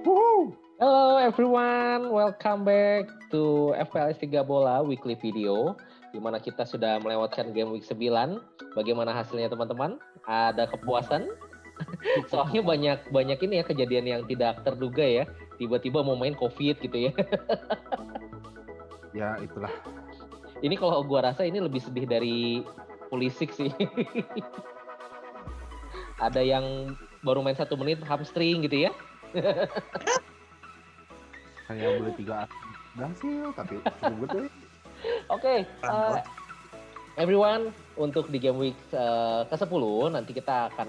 Woohoo! Hello everyone, welcome back to FPLS 3 Bola Weekly Video, di mana kita sudah melewatkan game week 9. Bagaimana hasilnya teman-teman? Ada kepuasan? Soalnya banyak ini ya kejadian yang tidak terduga ya. Tiba-tiba mau main COVID gitu ya. Ya itulah. Ini kalau gua rasa ini lebih sedih dari Pulisic sih. Ada yang baru main 1 menit hamstring gitu ya. Saya beli 3 berhasil tapi betul. Oke, everyone, untuk di game week ke-10 nanti kita akan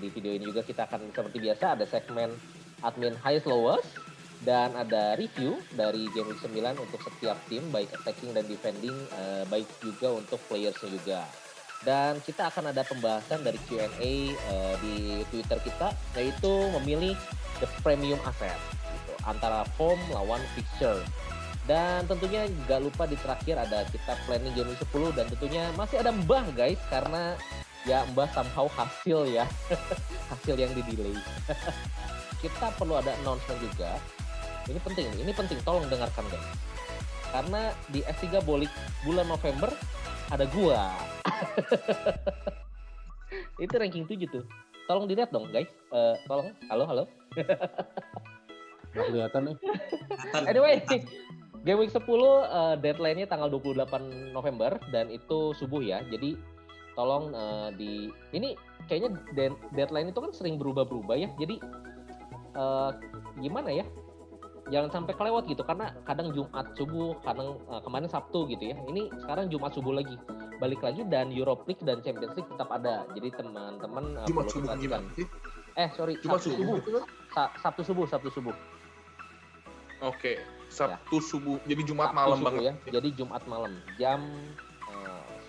di video ini juga kita akan seperti biasa ada segmen admin highest lowest dan ada review dari game week 9 untuk setiap tim baik attacking dan defending, baik juga untuk playersnya juga. Dan kita akan ada pembahasan dari Q&A di Twitter kita, yaitu memilih the premium asset gitu, antara form lawan fixture. Dan tentunya gak lupa di terakhir ada kita planning game 10 dan tentunya masih ada Mbah guys, karena ya Mbah somehow hasil ya, hasil yang di-delay. Kita perlu ada announcement juga, ini penting, tolong dengarkan guys. Karena di F3 Bolik bulan November ada gua. Itu ranking 7 tuh. Tolong dilihat dong guys. Tolong. Halo. Nggak kelihatan nih. Anyway, game week 10 deadline-nya tanggal 28 November dan itu subuh ya. Jadi tolong ini kayaknya deadline itu kan sering berubah-berubah ya. Jadi gimana ya? Jangan sampai kelewat gitu, karena kadang Jumat subuh, kadang kemarin Sabtu gitu ya. Ini sekarang Jumat subuh lagi, balik lagi, dan Europe League dan Champions League tetap ada. Jadi teman-teman Jumat perlu subuh perhatikan. gimana sih? Sabtu subuh. Oke, Sabtu subuh. Jadi Jumat Sabtu malam subuh banget. ya. Jadi Jumat malam jam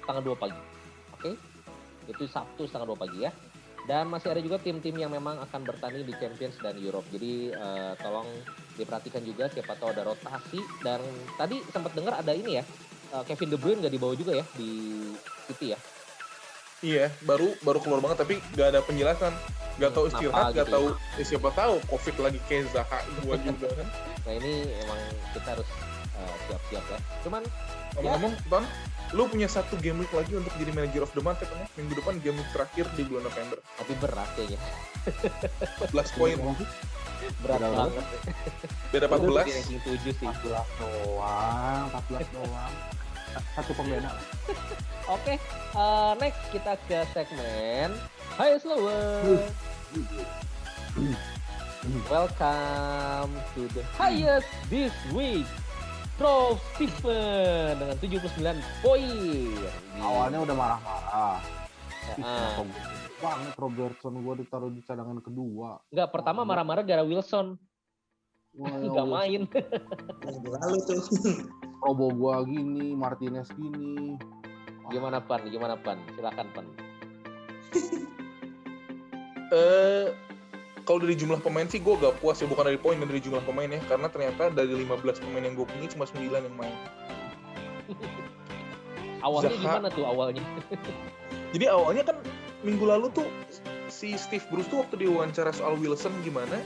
1:30 pagi. Oke? Itu Sabtu 1:30 pagi ya. Dan masih ada juga tim-tim yang memang akan bertanding di Champions dan Europe. Jadi tolong diperhatikan juga, siapa tahu ada rotasi. Dan tadi sempat dengar ada ini ya, Kevin De Bruyne nggak dibawa juga ya di City ya. Iya, baru keluar banget tapi nggak ada penjelasan. Nggak tahu istirahat, nggak gitu tahu. Siapa tahu COVID lagi kayak Zaha gua juga kan. Nah ini emang kita harus siap-siap ya. Cuman Ngomong-ngomong, Bang, lu punya 1 game week lagi untuk jadi manager of the month ya, minggu depan game week terakhir di bulan November. tapi berat kayaknya. 14 poin. Berat Berapa? banget. Beda Itu 14. di ranking 7 sih. 14 doang. Satu pembeda. Oke, next kita ke segmen highest lowest. Welcome to the highest this week. Prof Stephen dengan 79 poin. Awalnya udah marah-marah. Ah. Banget Robertson gua ditaruh di cadangan kedua. Enggak, pertama marah-marah gara Wilson. Enggak main. Minggu lalu tuh. Robo gua gini, Martinez gini. Gimana Pan? Silakan Pan. Kalau dari jumlah pemain sih gue gak puas ya, bukan dari poin, dan dari jumlah pemain ya, karena ternyata dari 15 pemain yang gue punya cuma 9 yang main. Awalnya Zaha. gimana tuh awalnya? Jadi awalnya kan minggu lalu tuh si Steve Bruce tuh waktu diwawancara soal Wilson gimana,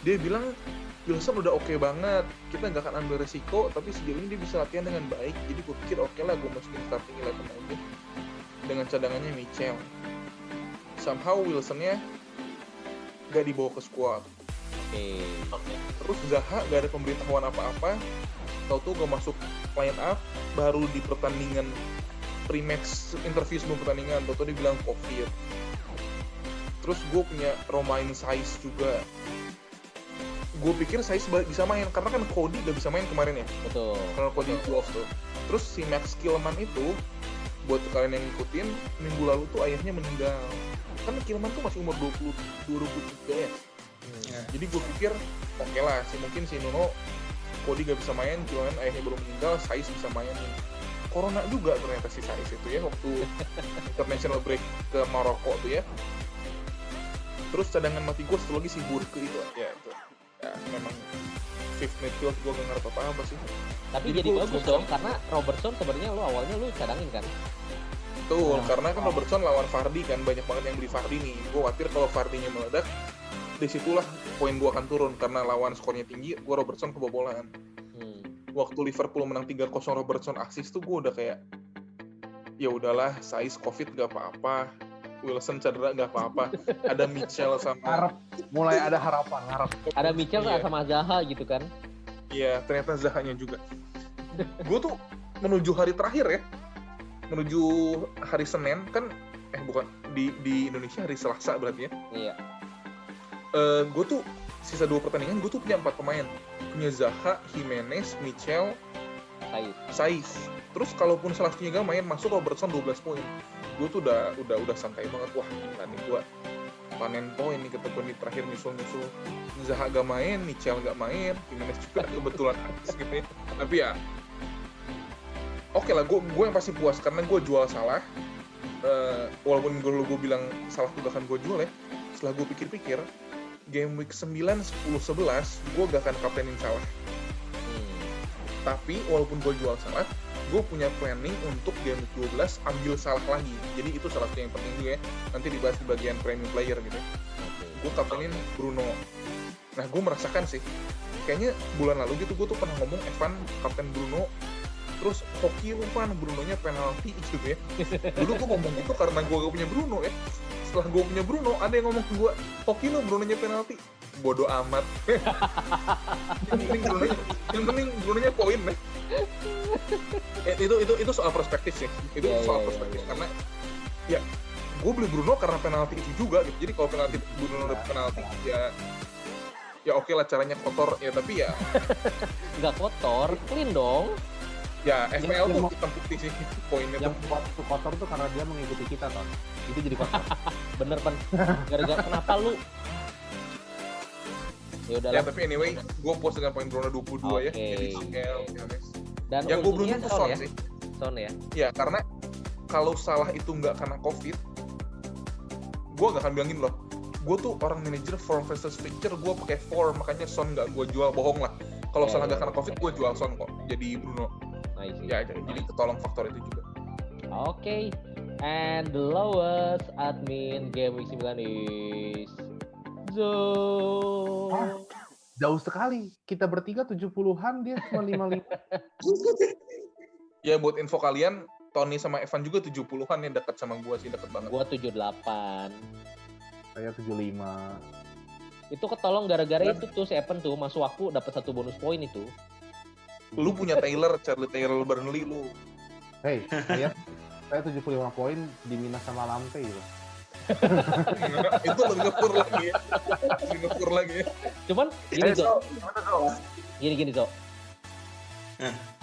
dia bilang Wilson udah oke banget, kita gak akan ambil resiko, tapi sejauh ini dia bisa latihan dengan baik. Jadi gue pikir oke lah, gue masukin starting 11 aja dengan cadangannya Mitchell. Somehow Wilsonnya gak dibawa ke squad. Oke. Terus Zaha gak ada pemberitahuan apa-apa, tau-tau gak masuk line up, baru di pertandingan pre-match interview sebelum pertandingan, tau-tau dia bilang COVID. Terus gue punya Romain Saiz juga. Gue pikir Saiz bisa main, karena kan Cody gak bisa main kemarin ya. Betul. Karena Cody off tuh. Terus si Max Killman itu, buat kalian yang ngikutin, minggu lalu tuh ayahnya meninggal. Kan Killman tuh masih umur 23 ya. Jadi gue pikir oke lah, mungkin si Nuno Cody gak bisa main, Killman ayahnya belum meninggal, Saiz bisa main nih. Corona juga ternyata si Saiz itu ya, waktu international break ke Maroko tuh ya. Terus cadangan mati gue satu lagi si Burke itu ya, itu ya memang fifth midfield, gue gak ngerti apa sih. Tapi jadi bagus dong, karena Robertson sebenarnya awalnya lu cadangin kan? Betul, karena kan Robertson lawan Vardy kan, banyak banget yang beli Vardy nih. Gue khawatir kalau Vardy-nya meledak, disitulah poin gue akan turun karena lawan skornya tinggi, gue Robertson kebobolan. Waktu Liverpool menang 3-0 Robertson assist tuh gue udah kayak ya udahlah, size Covid gak apa-apa, Wilson cedera gak apa-apa, ada Mitchell sama Mulai ada harapan, Ada Mitchell Iya. sama Zaha gitu kan. Iya, ternyata Zahanya juga. Gue tuh menuju hari terakhir ya, menuju hari Senin kan, bukan di Indonesia hari Selasa berarti ya. Iya. Gue tuh sisa 2 pertandingan gue tuh punya 4 pemain, punya Zaha, Jimenez, Mitchell, Saiz. Terus kalaupun salah satunya gak main, masuk Robertson 12 poin. Gue tuh udah santai banget, wah gila nih gue panen poin nih ketemu nih terakhir nyusul. Zaha gak main, Mitchell gak main, Jimenez juga kebetulan habis gitu ya. Tapi ya oke lah, gue yang pasti puas karena gue jual Salah. Walaupun gue bilang Salah juga kan gue jual ya. Setelah gue pikir-pikir, game week 9, 10, 11 gue gak akan kaptenin Salah. Tapi walaupun gue jual Salah, gue punya planning untuk game week 12 ambil Salah lagi. Jadi itu salah satu yang penting juga ya. Nanti dibahas di bagian premium player gitu. Gue kaptenin Bruno. Nah, gue merasakan sih, kayaknya bulan lalu gitu gue tuh pernah ngomong Evan kapten Bruno, terus hoki lupa Brunonya penalti gitu ya. Dulu gue ngomong gitu karena gue gak punya Bruno ya. Setelah gue punya Bruno, ada yang ngomong ke gue, hoki lu Brunonya penalti. Bodoh amat. yang penting Brunonya poin ya. Itu soal perspektif sih. Itu soal perspektif karena ya gue beli Bruno karena penalti itu juga gitu. Jadi kalau Bruno dapat penalti ya oke lah, caranya kotor ya, tapi ya nggak kotor, clean dong. Ya FPL tuh hitam putih sih poinnya yang tuh. buat itu kotor tuh karena dia mengikuti kita Ton. Itu jadi kotor. Bener Pan. Gara-gara kenapa lu? Ya udah Ya lah. tapi anyway, gue puas dengan poin Bruno 22 ya. Jadi CL, Dan yang gue untungnya beruntung tuh Son ya. sih. Son ya. Ya karena kalau Salah itu nggak karena Covid, gue gak akan bilangin loh. Gue tuh orang manajer form versus fixture, gue pakai form, makanya Son nggak gue jual, bohong lah. Kalau Ya, Salah ya, nggak karena Covid, ya. gue jual Son kok. Jadi Bruno. Ya jadi ketolong faktor itu juga. Okay. And the lowest admin game week 9 is Zo. Jauh sekali. Kita bertiga 70-an, dia cuma 55. Ya buat info kalian, Tony sama Evan juga 70-an yang dekat sama gue sih, dekat banget. Gua 78. Saya 75. Itu ketolong gara-gara itu tuh si Evan tuh masuk aku dapat 1 bonus poin itu. Lu punya Charlie Taylor Burnley lu. Hey, saya 75 poin di minus sama Lampe gitu. Itu lebih ngepur lagi ya. Lebih ngepur lagi ya. Cuman gini Zo. Gimana Zo? Gini Zo.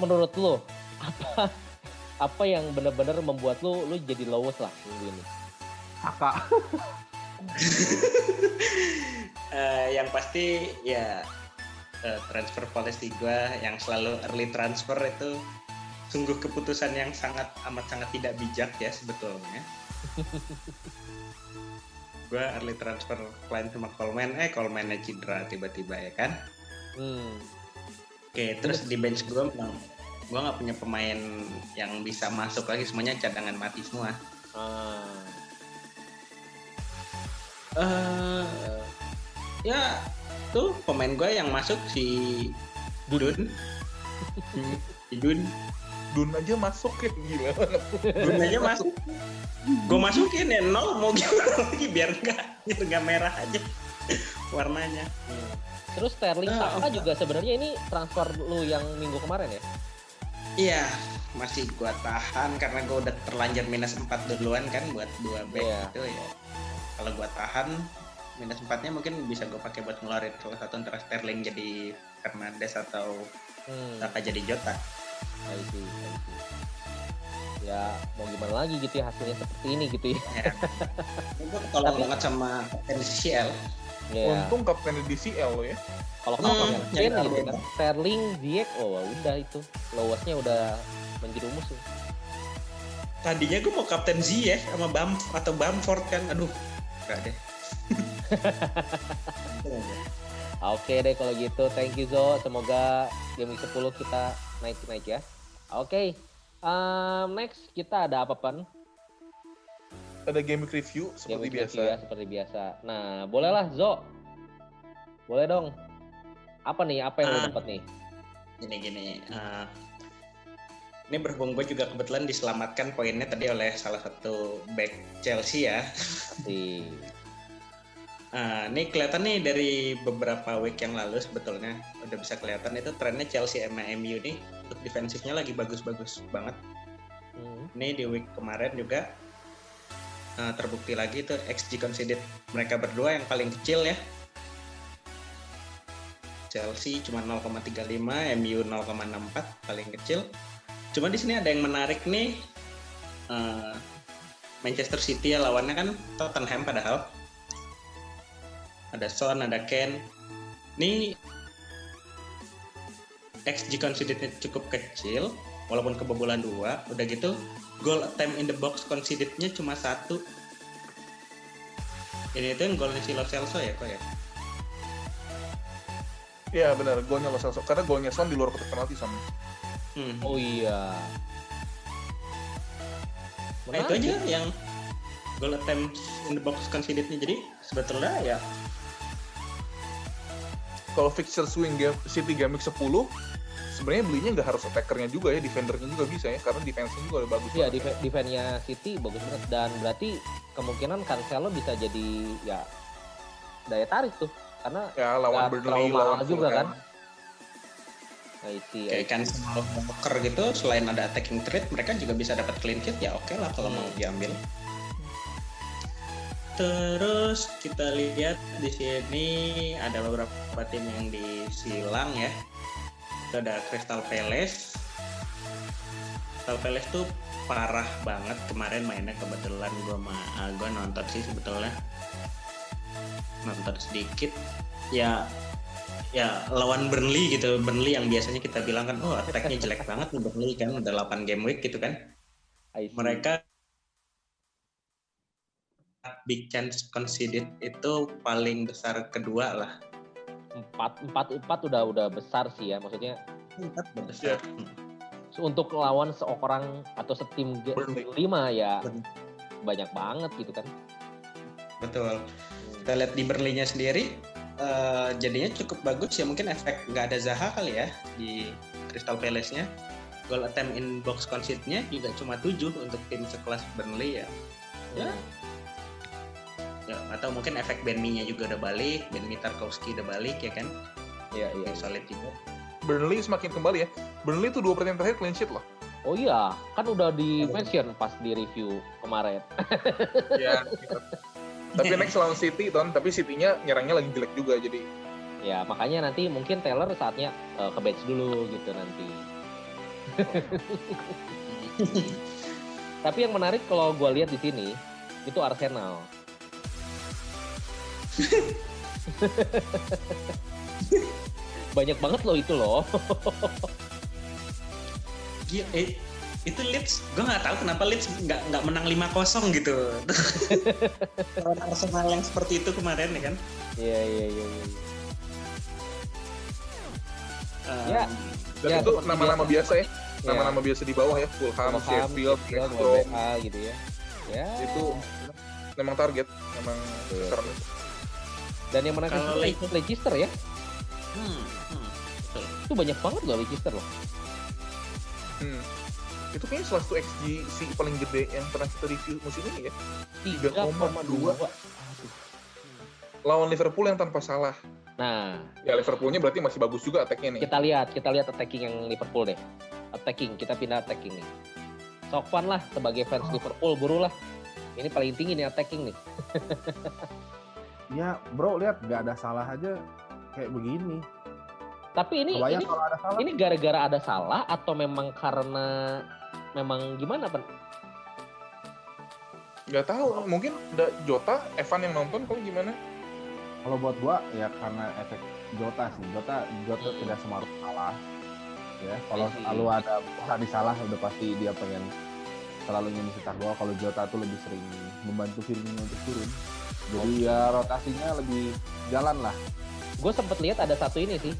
Menurut lu apa yang benar-benar membuat lu jadi lowest lah minggu ini? Kakak. Yang pasti ya transfer policy gue yang selalu early transfer itu sungguh keputusan yang amat sangat tidak bijak ya sebetulnya. Gue early transfer Klein sama Coleman-nya cedera tiba-tiba ya kan. Oke, terus di bench gue nggak punya pemain yang bisa masuk lagi, semuanya cadangan mati semua. Ya tuh pemain gue yang masuk si Dun. Dun aja masuk ya, gila banget. Dun aja masuk. Gue masukin ya 0, mau gimana lagi biar nggak merah aja warnanya. Terus Sterling Saka juga sebenarnya ini transfer lu yang minggu kemarin ya? Iya, masih gue tahan karena gue udah terlanjur minus 4 duluan kan buat 2 back itu ya. Kalau gue tahan minus 4-nya mungkin bisa gue pakai buat ngeluarin salah satu antara Sterling jadi Fernandes atau Saka jadi Jota. I see. Ya mau gimana lagi gitu ya, hasilnya seperti ini gitu ya. Gue ketolong banget sama NCL. Untung kapten di DCL lo ya. Kalau kapten gitu kan, Sterling, Ziyech, udah itu lowestnya udah menjerumus tuh. Tadinya gue mau kapten Ziyech sama Bamford kan, aduh, enggak deh. Oke deh kalau gitu, thank you Zo. Semoga game 10 kita naik ya. Oke. Next kita ada apa Pan? Ada game review seperti biasa. Seperti biasa. Nah, bolehlah Zo Boleh dong. Apa nih? Apa yang lo Ah. dapat nih? Gini. Ini berhubung gue juga kebetulan diselamatkan poinnya tadi oleh salah satu back Chelsea ya. Asik. Ini kelihatan nih dari beberapa week yang lalu sebetulnya udah bisa kelihatan itu trennya Chelsea sama MU nih untuk defensifnya lagi bagus-bagus banget. Ini di week kemarin juga terbukti lagi itu XG conceded mereka berdua yang paling kecil ya. Chelsea cuma 0,35, MU 0,64 paling kecil. Cuma di sini ada yang menarik nih. Manchester City ya lawannya kan Tottenham padahal. Ada Son, ada Kane. Ini XG conceded-nya cukup kecil walaupun kebobolan 2. Udah gitu goal attempt in the box conceded-nya cuma 1. Ini itu yang golnya si Lo Celso ya kok ya? Iya benar, golnya Lo Celso. Karena golnya Son di luar kotak penalti sama. Oh iya. Nah itu aja yang goal attempt in the box conceded-nya. Jadi sebetulnya ya Kalau fixture swing game City game week 10 sebenarnya belinya nggak harus attackernya juga ya, defendernya juga bisa ya, karena defense-nya juga udah bagus. Iya, defense-nya City bagus banget, dan berarti kemungkinan Cancelo bisa jadi ya daya tarik tuh, karena ya lawan nggak Burnley, terlalu mahal lawan juga Fulham. kan. I see. kayak kan Walker gitu, selain ada attacking threat mereka juga bisa dapat clean sheet ya, oke lah kalau mau diambil. Terus kita lihat di sini ada beberapa tim yang disilang ya. Itu ada Crystal Palace. Crystal Palace tuh parah banget kemarin mainnya, kebetulan gue nonton sih sebetulnya, nonton sedikit ya lawan Burnley gitu. Burnley yang biasanya kita bilang kan attack-nya jelek banget nih Burnley kan, udah 8 game week gitu kan. Mereka big chance conceded itu paling besar kedua lah. 4 udah besar sih ya, maksudnya 4 besar. untuk lawan seorang atau setim 5 ya banyak banget gitu kan. Betul. Kita lihat di Burnley-nya sendiri jadinya cukup bagus ya, mungkin efek nggak ada Zaha kali ya di Crystal Palace-nya. Goal attempt in box concede-nya juga cuma 7 untuk tim sekelas Burnley ya. Ya, atau mungkin efek Ben Mee-nya juga udah balik, Ben Mee Tarkowski udah balik ya kan. Iya. Solid juga. Burnley semakin kembali ya. Burnley tuh 2 pertandingan terakhir clean sheet loh. Oh iya, kan udah di mention pas di review kemarin. Iya. Tapi next lawan City tapi City-nya nyerangnya lagi jelek juga jadi. Ya makanya nanti mungkin Taylor saatnya ke bench dulu gitu nanti. Tapi yang menarik kalau gue lihat di sini itu Arsenal. Banyak banget loh itu loh. Itu Leeds, gue nggak tahu kenapa Leeds nggak menang 5-0 gitu. Lawan Arsenal yang seperti itu kemarin ya kan? Iya. Dan itu nama-nama biasa ya. Nama-nama biasa di bawah ya, Fulham, Sheffield, West Brom gitu ya. Ya. Itu memang target, memang sasaran. Dan yang menang itu Leicester ya. Betul. Itu banyak banget loh Leicester loh. Itu kayaknya salah satu XG si paling gede yang pernah kita review musim ini ya. 3,2. Lawan Liverpool yang tanpa salah. Nah, Ya Liverpoolnya berarti masih bagus juga attack-nya nih. kita lihat attacking yang Liverpool deh. Kita pindah attacking nih. Sofwan lah sebagai fans Liverpool, burulah. Ini paling tinggi nih attacking nih. Ya bro, lihat nggak ada salah aja kayak begini. Tapi ini Kalau ada salah. ini gara-gara ada salah atau memang karena memang gimana Pen? Nggak tahu, mungkin ada Jota, Evan yang nonton kalau gimana? Kalau buat gua ya karena efek Jota sih. Jota tidak semarut salah. Ya, kalau selalu ada tadi salah udah pasti dia pengen selalu ingin mencetak gol. Kalau Jota tuh lebih sering membantu Firmino untuk turun. Jadi ya rotasinya lebih jalan lah. Gue sempet lihat ada satu ini sih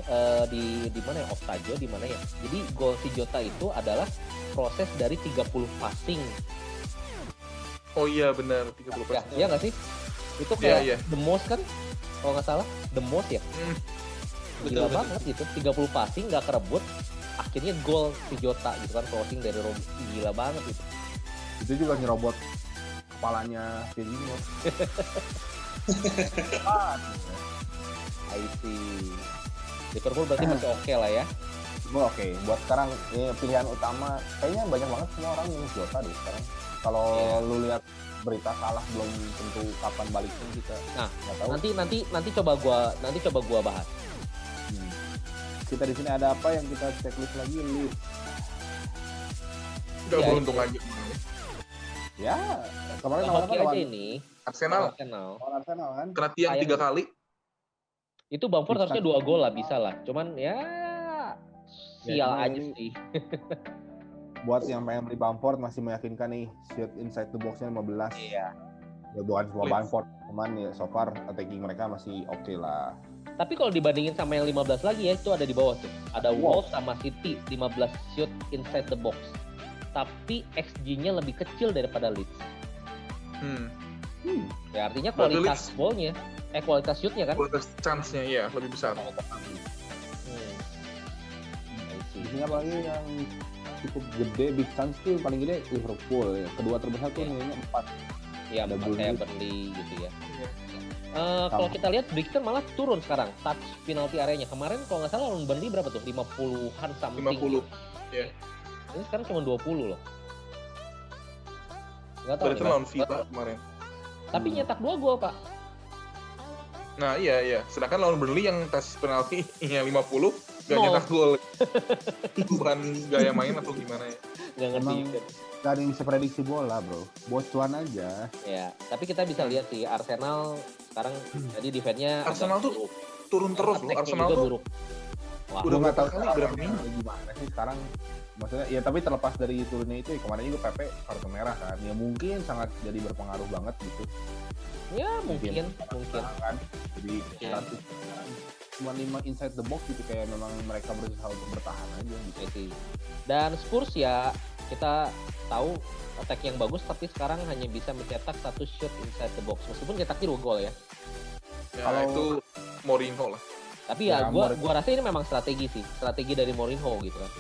di mana ya, Optajo di mana ya. Jadi gol si Jota itu adalah proses dari 30 passing. Oh iya benar, 30%. Ya nggak sih? Itu kayak Iya. the most kan kalau nggak salah, the most ya. Gila Betul. banget gitu, 30 passing nggak kerebut, akhirnya gol si Jota gitu kan, crossing dari Rom, gila banget gitu. Itu juga nyerobot kepalanya Firmino. I see. Liverpool berarti masih oke lah ya. Oke, buat sekarang ini pilihan utama kayaknya banyak banget semua orang milih Jota deh sekarang. Kalau lu lihat berita Salah belum tentu kapan baliknya kita. Nah, nggak tahu. Nanti coba gua bahas. Kita di sini ada apa yang kita checklist lagi, list. Udah Ya, beruntung aja. Ya, kemarin Nah, lawan hoki apa? aja Lawan ini. Arsenal lawan Arsenal kan? kena tiang Sayang. 3 kali. Itu Bamford harusnya 2 gol lah bisa lah. Cuman ya sial cuma aja ini- sih. Buat yang pengen beli Bamford masih meyakinkan nih, shoot inside the box-nya 15. Iya. Ya bukan semua Please. Bamford, cuman ya so far attacking mereka masih oke lah. Tapi kalau dibandingin sama yang 15 lagi ya itu ada di bawah tuh. Ada Wow. Wolves sama City 15 shoot inside the box. Tapi XG-nya lebih kecil daripada Leeds. Ya artinya Berarti kualitas Leeds- ball-nya, kualitas shoot-nya kan. Kualitas chance-nya iya lebih besar. Hmm. I see. Di sini apalagi yang cukup gede, big chance tuh paling gede Liverpool ya. Kedua terbesar tuh Iya. nilainya 4. Ya Ada empat kayak Burnley. Burnley gitu ya. Iya. Kalau kita lihat Brighton malah turun sekarang touch penalti areanya. Kemarin kalau nggak salah lawan Burnley berapa tuh? 50-an something. 50. Iya. Ini sekarang cuma 20 loh. Nggak tahu Berarti nih, Pak. lawan Villa kemarin. Tapi nyetak 2 gol, Pak. Nah iya. Sedangkan lawan Burnley yang tes penaltinya 50 gak Nol. nyetak gol. Bukan gaya main atau gimana ya? Nggak ngerti Emang- juga. Gak ada yang bisa prediksi bola bro, bocuan aja. Ya, tapi kita bisa lihat sih Arsenal sekarang tadi defense-nya agak Arsenal tuh buruk. Turun terus loh. Attack-nya Arsenal juga tuh buruk. Wah, udah Gua nggak berapa tahu kali, cara berapa mainnya minggu? gimana sih sekarang. Maksudnya ya tapi terlepas dari turunnya itu ya, kemarin juga Pepe kartu merah kan. Ya mungkin sangat jadi berpengaruh banget gitu. ya mungkin. Kan. Jadi Ya. satu cuma 5 inside the box gitu kayak memang mereka berusaha untuk bertahan aja gitu. Ya sih. Dan Spurs ya kita tahu attack yang bagus tapi sekarang hanya bisa mencetak 1 shoot inside the box meskipun cetaknya 2 gol ya. Ya Kalau- itu Mourinho lah. Tapi ya Ya, gua rasa ini memang strategi sih, strategi dari Mourinho gitu kan.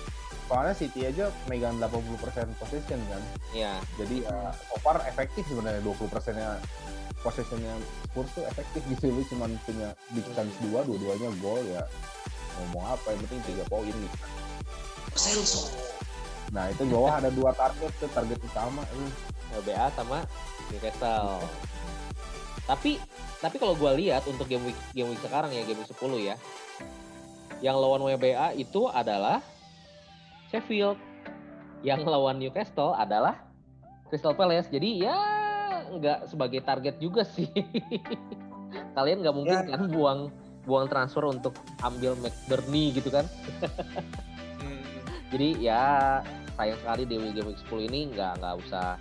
Soalnya City aja megang 80% possession kan. Ya, Jadi so far efektif sebenarnya 20%-nya possession-nya Spurs tuh efektif gitu. Lu cuma punya big chance 2, dua-duanya gol ya. Ngomong apa yang penting 3 poin gitu. Celso. Nah, itu di bawah ada 2 target tuh, target utama. WBA sama Newcastle. Tapi kalau gua lihat untuk game week sekarang ya, game week 10 ya. Yang lawan WBA itu adalah Sheffield. Yang lawan Newcastle adalah Crystal Palace. Jadi ya nggak sebagai target juga sih. Kalian nggak mungkin kan buang transfer untuk ambil McBurney gitu kan. Jadi ya sayang sekali di game week 10 ini nggak usah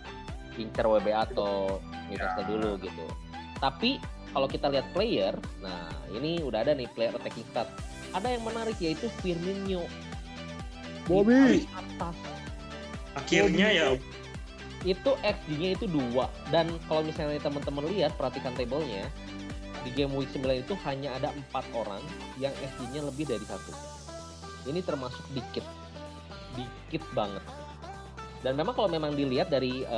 incer WBA atau Newcastle dulu gitu. Tapi kalau kita lihat player, nah ini udah ada nih player attacking stat. Ada yang menarik yaitu Firmino. Bobby. Di atas. Akhirnya ya Itu XG-nya itu 2. Dan kalau misalnya teman-teman lihat, perhatikan tabelnya, di game week 9 itu hanya ada 4 orang yang XG-nya lebih dari 1. Ini termasuk dikit banget. Dan memang kalau memang dilihat dari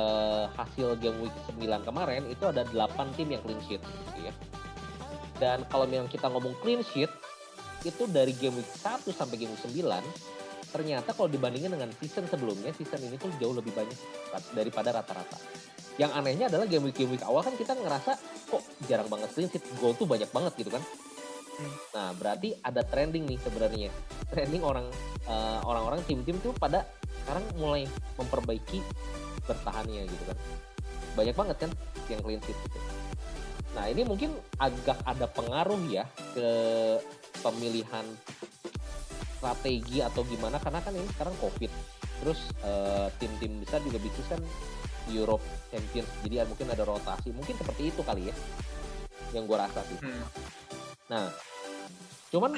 hasil game week 9 kemarin, itu ada 8 tim yang clean sheet gitu ya. Dan kalau memang kita ngomong clean sheet, itu dari game week 1 sampai game week 9, ternyata kalau dibandingin dengan season sebelumnya, season ini tuh jauh lebih banyak daripada rata-rata. Yang anehnya adalah game week awal kan kita ngerasa kok jarang banget clean sheet, goal tuh banyak banget gitu kan. Nah berarti ada trending nih sebenarnya. Trending orang-orang tim-tim tuh pada sekarang mulai memperbaiki bertahannya gitu kan. Banyak banget kan yang clean sheet gitu. Nah ini mungkin agak ada pengaruh ya ke pemilihan strategi atau gimana, karena kan ini sekarang COVID. Terus tim-tim besar juga bisnis kan Europe Champions, jadi mungkin ada rotasi, mungkin seperti itu kali ya yang gue rasa sih. Nah cuman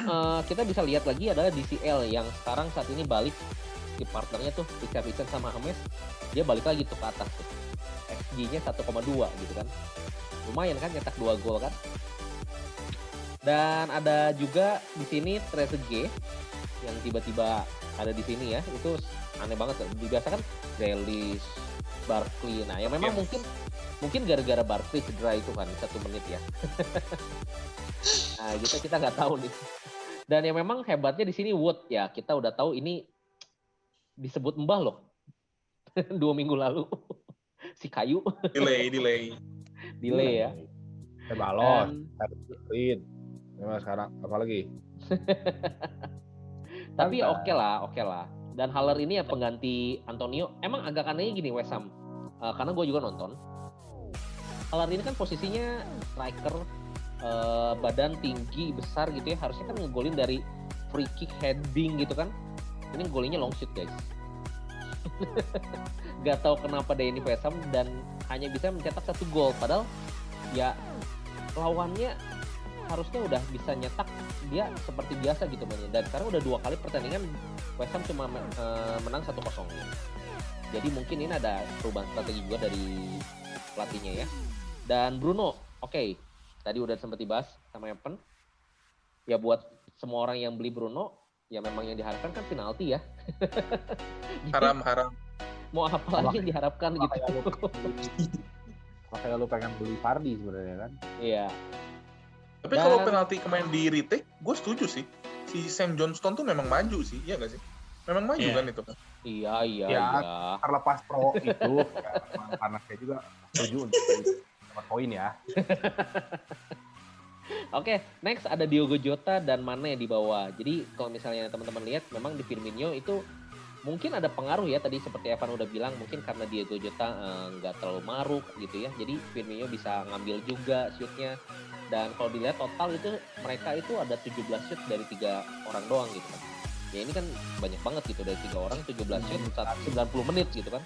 kita bisa lihat lagi adalah DCL yang sekarang saat ini balik di partnernya tuh Richard sama James, dia balik lagi tuh ke atas tuh. XG-nya 1,2 gitu kan, lumayan kan, nyetak 2 gol kan. Dan ada juga di sini Trezeguet yang tiba-tiba ada di sini ya. Itu aneh banget. Biasa kan Grealish, Barkley. Nah, yang memang mungkin gara-gara Barkley cedera itu kan 1 menit ya. Nah, kita nggak tahu nih. Dan yang memang hebatnya di sini Wood ya, kita udah tahu ini disebut mbah loh. 2 minggu lalu. Si kayu. Delay. Ya. Balos, Clean. Memang sekarang apalagi? Tapi oke lah. Dan Haller ini ya pengganti Antonio. Emang agak anehnya gini West Ham. Karena gue juga nonton. Haller ini kan posisinya striker, badan tinggi, besar gitu ya. Harusnya kan ngegolin dari free kick, heading gitu kan. Ini golinnya long shoot guys. Gak tahu kenapa dia ini West Ham dan hanya bisa mencetak 1 gol. Padahal ya lawannya harusnya udah bisa nyetak dia seperti biasa gitu mainnya. Dan karena udah 2 kali pertandingan West Ham cuma menang 1-0. Jadi mungkin ini ada perubahan strategi juga dari pelatihnya ya. Dan Bruno, oke. Tadi udah sempat dibahas sama Evan. Ya buat semua orang yang beli Bruno, ya memang yang diharapkan kan penalti ya. Haram. Mau apa lagi yang diharapkan gitu. Makanya lu pengen beli Vardy sebenarnya kan? Iya. Tapi kalau penalti kemarin di retake, gue setuju sih. Si Sam Johnston tuh memang maju sih, iya gak sih? Memang maju kan itu kan? Iya. Terlepas pro itu, karena saya juga setuju untuk dapat poin ya. Oke, next ada Diogo Jota dan Mane di bawah. Jadi kalau misalnya teman-teman lihat, memang di Firmino itu mungkin ada pengaruh ya, tadi seperti Evan udah bilang, mungkin karena Diogo Jota nggak terlalu maruk gitu ya. Jadi Firmino bisa ngambil juga shootnya. Dan kalau dilihat total itu mereka itu ada 17 shoot dari 3 orang doang gitu kan. Ya ini kan banyak banget gitu, dari 3 orang 17 shoot 90 menit gitu kan.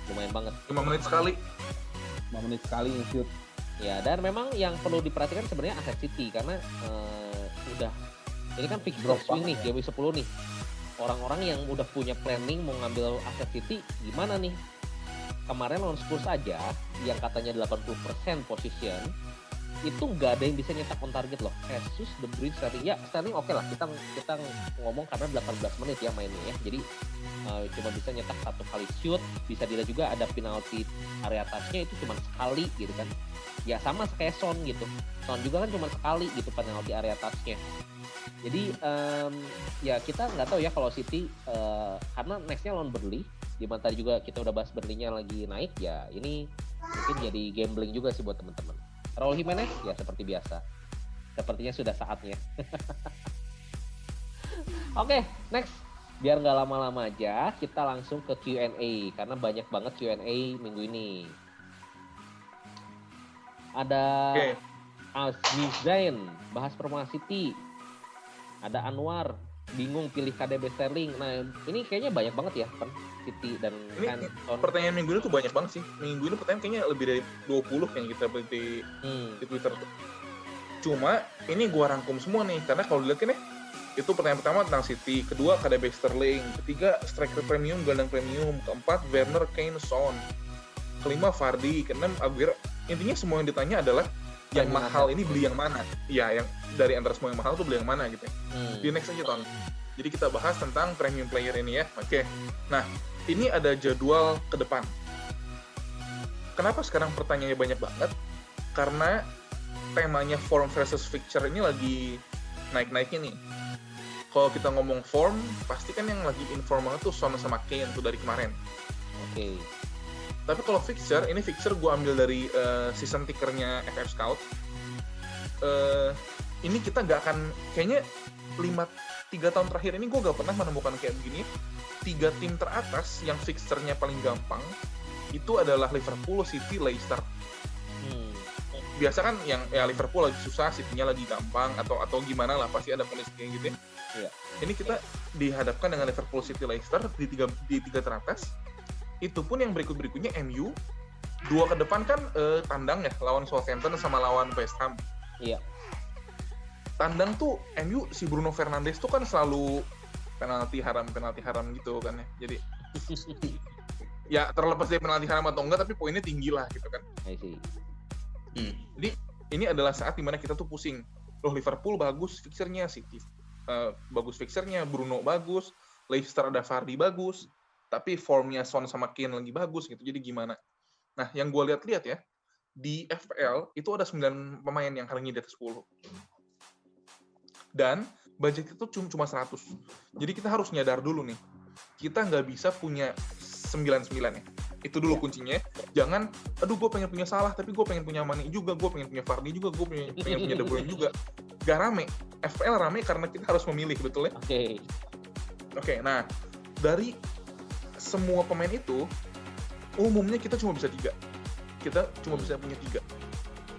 Lumayan banget. 5 menit sekali. 5 menit sekali shoot. Ya, dan memang yang perlu diperhatikan sebenarnya aset City karena udah ini kan fixture swing nih, game 10 nih. Orang-orang yang udah punya planning mau ngambil aset City gimana nih? Kemarin lawan Spurs aja yang katanya 80% position itu nggak ada yang bisa nyetak on target loh. Jesus, De Bruyne, Sterling oke lah, kita ngomong karena 18 menit ya mainnya ya. Jadi cuma bisa nyetak 1 kali shoot, bisa dilihat juga ada penalti area touch-nya itu cuma sekali gitu kan. Ya sama kayak Son gitu. Son juga kan cuma sekali gitu penalti area touch-nya. Jadi ya kita nggak tahu ya kalau City karena next-nya lawan Burnley, di mana tadi juga kita udah bahas Burnley-nya lagi naik ya, ini mungkin jadi gambling juga sih buat teman-teman. Raul Jimenez ya seperti biasa. Sepertinya sudah saatnya. Oke, next. Biar nggak lama-lama aja, kita langsung ke Q&A. Karena banyak banget Q&A minggu ini. Ada Azmi Zain, bahas Performa City. Ada Anwar, bingung pilih KDB Sterling. Nah, ini kayaknya banyak banget ya, City dan ini pertanyaan minggu ini tuh banyak banget sih. Minggu ini pertanyaan kayaknya lebih dari 20 yang kita beli di Twitter tuh. Cuma ini gua rangkum semua nih, karena kalau dilihat kan ya, itu pertanyaan pertama tentang City, kedua KDB Sterling, ketiga striker premium, gelandang premium, keempat Werner, Kane, Son, kelima Vardy, keenam Aguero. Intinya semua yang ditanya adalah yang mahal ini beli yang mana? Iya, yang dari antara semua yang mahal tuh beli yang mana gitu ya. Di next aja Ton. Jadi kita bahas tentang premium player ini ya. Oke. Nah, ini ada jadwal ke depan. Kenapa sekarang pertanyaannya banyak banget? Karena temanya form versus fixture ini lagi naik-naiknya nih. Kalau kita ngomong form, pasti kan yang lagi inform banget tuh Son sama Kane tuh dari kemarin. Oke. Tapi kalau fixture, ini fixture gue ambil dari season tickernya FF Scout. Ini kita nggak akan, kayaknya 3 tahun terakhir ini gue gak pernah menemukan kayak begini. 3 tim teratas yang fixture-nya paling gampang itu adalah Liverpool, City, Leicester. Biasa kan yang ya Liverpool lagi susah, City-nya lagi gampang atau gimana lah, pasti ada kondisi kayak gitu ya. Yeah. Ini kita dihadapkan dengan Liverpool, City, Leicester di tiga teratas. Itu pun yang berikutnya MU. 2 ke depan kan tandang ya, lawan Southampton sama lawan West Ham. Iya. Tandang tuh MU si Bruno Fernandes tuh kan selalu penalti haram gitu kan ya. Jadi ya terlepas dari penalti haram atau enggak, tapi poinnya tinggi lah gitu kan. I see. Jadi ini adalah saat dimana kita tuh pusing. loh Liverpool bagus fixernya, City bagus fixernya, Bruno bagus, Leicester ada Vardy bagus, tapi formnya Son sama Kane lagi bagus gitu. Jadi gimana? Nah, yang gue lihat-lihat ya, di FPL itu ada 9 pemain yang harganya di atas 10. Dan budget itu cuma 100. Jadi kita harus nyadar dulu nih, kita nggak bisa punya 99 ya. Itu dulu kuncinya. Jangan, aduh gue pengen punya Salah, tapi gue pengen punya Mane juga, gue pengen punya Vardy juga, gue pengen punya De Bruyne juga. Gak rame. FPL rame karena kita harus memilih, betul ya? Oke, nah dari semua pemain itu, umumnya kita cuma bisa 3. Kita cuma bisa punya 3.